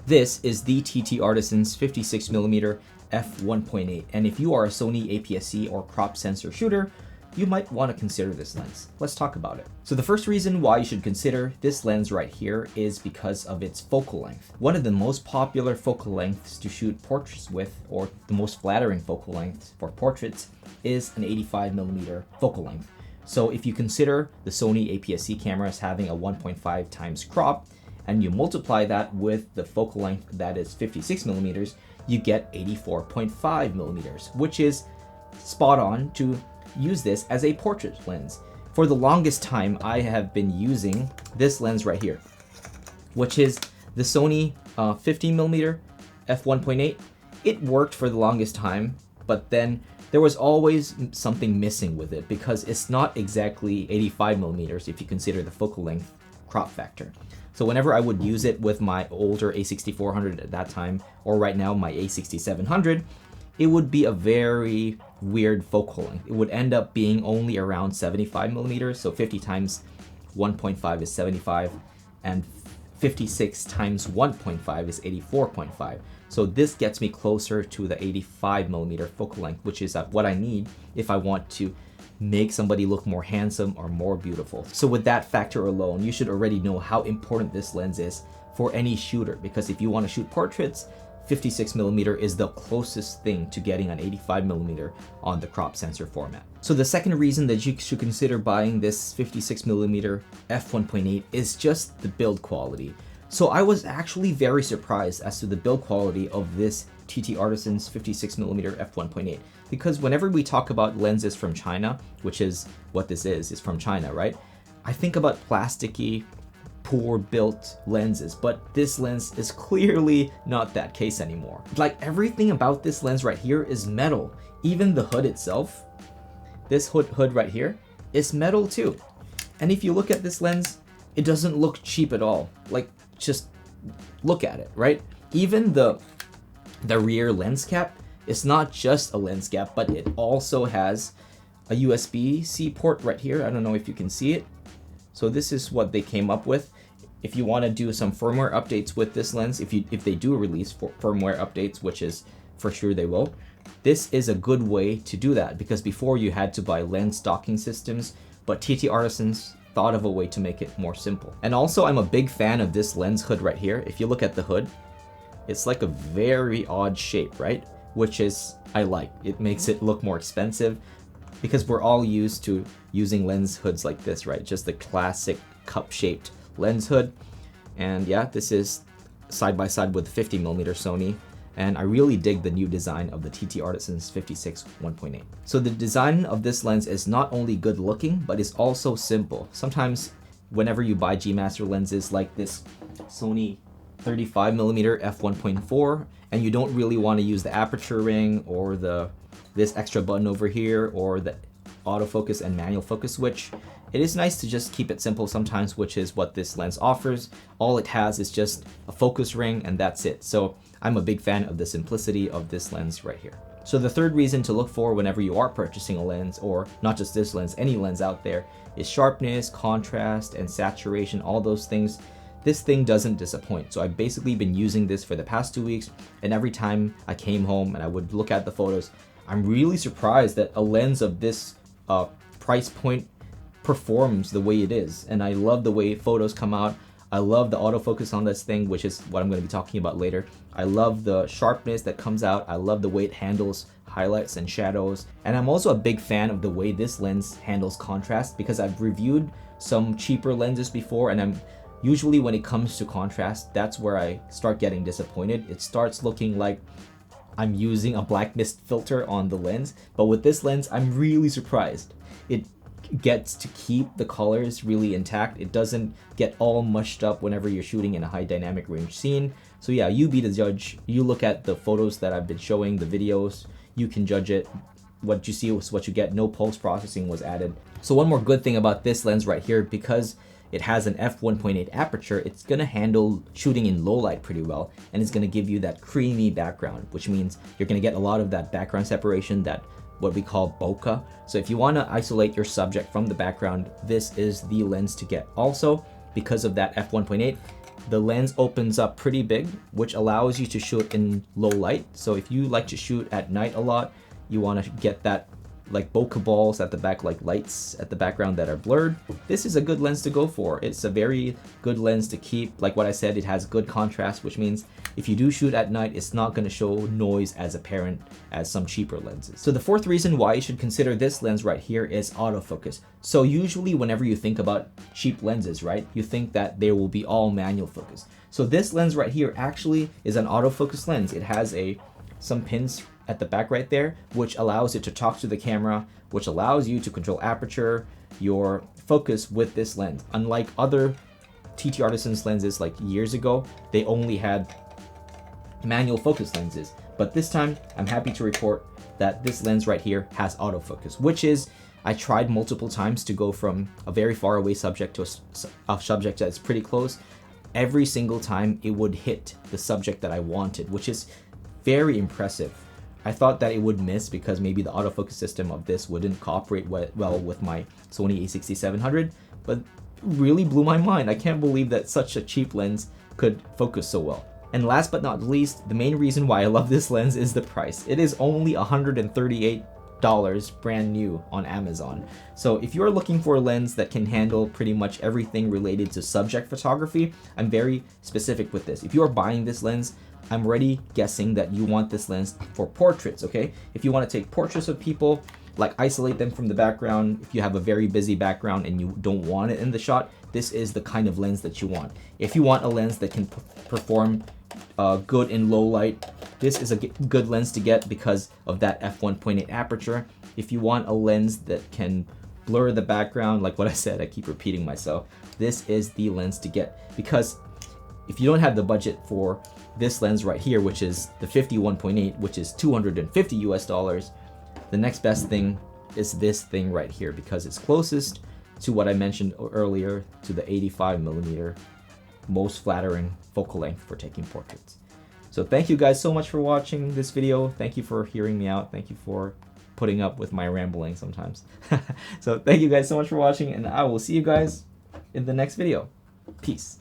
This is the TTArtisan's 56mm f1.8, and if you are a Sony APS-C or crop sensor shooter, you might want to consider this lens. Let's talk about it. So the first reason why you should consider this lens right here is because of its focal length. One of the most popular focal lengths to shoot portraits with, or the most flattering focal length for portraits, is an 85mm focal length. So if you consider the Sony APS-C cameras having a 1.5 times crop, and you multiply that with the focal length that is 56mm, you get 84.5mm, which is spot on to use this as a portrait lens. For the longest time, I have been using this lens right here, which is the Sony 15mm f1.8. It worked for the longest time, but then there was always something missing with it because it's not exactly 85mm if you consider the focal length crop factor. So whenever I would use it with my older A6400 at that time, or right now my A6700, it would be a very weird focal length. It would end up being only around 75mm, so 50 times 1.5 is 75, and 56 times 1.5 is 84.5. So this gets me closer to the 85mm focal length, which is what I need if I want to make somebody look more handsome or more beautiful. So with that factor alone, you should already know how important this lens is for any shooter, because if you want to shoot portraits, 56mm is the closest thing to getting an 85mm on the crop sensor format. So the second reason that you should consider buying this 56mm f1.8 is just the build quality. So I was actually very surprised as to the build quality of this TTArtisan's 56mm f1.8, because whenever we talk about lenses from China, which is what this is from China, right? I think about plasticky, poor built lenses, but this lens is clearly not that case anymore. Like, everything about this lens right here is metal. Even the hood itself, this hood right here, is metal too. And if you look at this lens, it doesn't look cheap at all. Like, just look at it, right? Even the rear lens cap is not just a lens cap, but it also has a USB-C port right here. I don't know if you can see it. So this is what they came up with. If you want to do some firmware updates with this lens, if they do release firmware updates, which is for sure they will, this is a good way to do that, because before you had to buy lens docking systems, but TTArtisan's thought of a way to make it more simple. And also, I'm a big fan of this lens hood right here. If you look at the hood, it's like a very odd shape, right? Which is, I like. It makes it look more expensive, because we're all used to using lens hoods like this, right? Just the classic cup-shaped lens hood. And yeah, this is side by side with the 50mm Sony, and I really dig the new design of the TTArtisan's 56 1.8. So the design of this lens is not only good looking, but it's also simple. Sometimes whenever you buy G Master lenses like this Sony 35mm f1.4, and you don't really want to use the aperture ring or this extra button over here or the autofocus and manual focus switch, it is nice to just keep it simple sometimes, which is what this lens offers. All it has is just a focus ring, and that's it. So I'm a big fan of the simplicity of this lens right here. So the third reason to look for whenever you are purchasing a lens, or not just this lens, any lens out there, is sharpness, contrast, and saturation, all those things. This thing doesn't disappoint. So I've basically been using this for the past 2 weeks, and every time I came home and I would look at the photos, I'm really surprised that a lens of this price point performs the way it is. And I love the way photos come out. I love the autofocus on this thing, which is what I'm going to be talking about later. I love the sharpness that comes out. I love the way it handles highlights and shadows. And I'm also a big fan of the way this lens handles contrast, because I've reviewed some cheaper lenses before, and usually when it comes to contrast, that's where I start getting disappointed. It starts looking like I'm using a black mist filter on the lens, but with this lens, I'm really surprised. It gets to keep the colors really intact. It doesn't get all mushed up whenever you're shooting in a high dynamic range scene. So yeah, you be the judge. You look at the photos that I've been showing, the videos, you can judge it. What you see is what you get. No post-processing was added. So one more good thing about this lens right here, because it has an f1.8 aperture, it's gonna handle shooting in low light pretty well, and it's gonna give you that creamy background, which means you're gonna get a lot of that background separation, that what we call bokeh. So if you wanna isolate your subject from the background, this is the lens to get. Also, because of that f1.8, the lens opens up pretty big, which allows you to shoot in low light. So if you like to shoot at night a lot, you want to get that like bokeh balls at the back, like lights at the background that are blurred, this is a good lens to go for. It's a very good lens to keep. Like what I said, it has good contrast, which means if you do shoot at night, it's not going to show noise as apparent as some cheaper lenses. So the fourth reason why you should consider this lens right here is autofocus. So usually whenever you think about cheap lenses, right, you think that they will be all manual focus. So this lens right here actually is an autofocus lens. It has some pins at the back right there, which allows it to talk to the camera, which allows you to control aperture, your focus with this lens. Unlike other TTArtisan's lenses like years ago, they only had manual focus lenses. But this time, I'm happy to report that this lens right here has autofocus, which is, I tried multiple times to go from a very far away subject to a subject that's pretty close. Every single time it would hit the subject that I wanted, which is very impressive. I thought that it would miss because maybe the autofocus system of this wouldn't cooperate well with my Sony A6700, but it really blew my mind. I can't believe that such a cheap lens could focus so well. And last but not least, the main reason why I love this lens is the price. It is only $138 brand new on Amazon. So if you're looking for a lens that can handle pretty much everything related to subject photography, I'm very specific with this. If you're buying this lens, I'm already guessing that you want this lens for portraits, okay? If you want to take portraits of people, like isolate them from the background, if you have a very busy background and you don't want it in the shot, this is the kind of lens that you want. If you want a lens that can perform good in low light, this is a good lens to get because of that f1.8 aperture. If you want a lens that can blur the background, like what I said, I keep repeating myself, this is the lens to get. Because if you don't have the budget for this lens right here, which is the 51.8, which is $250 US, the next best thing is this thing right here because it's closest to what I mentioned earlier, to the 85mm most flattering focal length for taking portraits. So thank you guys so much for watching this video. Thank you for hearing me out. Thank you for putting up with my rambling sometimes. So thank you guys so much for watching, and I will see you guys in the next video. Peace.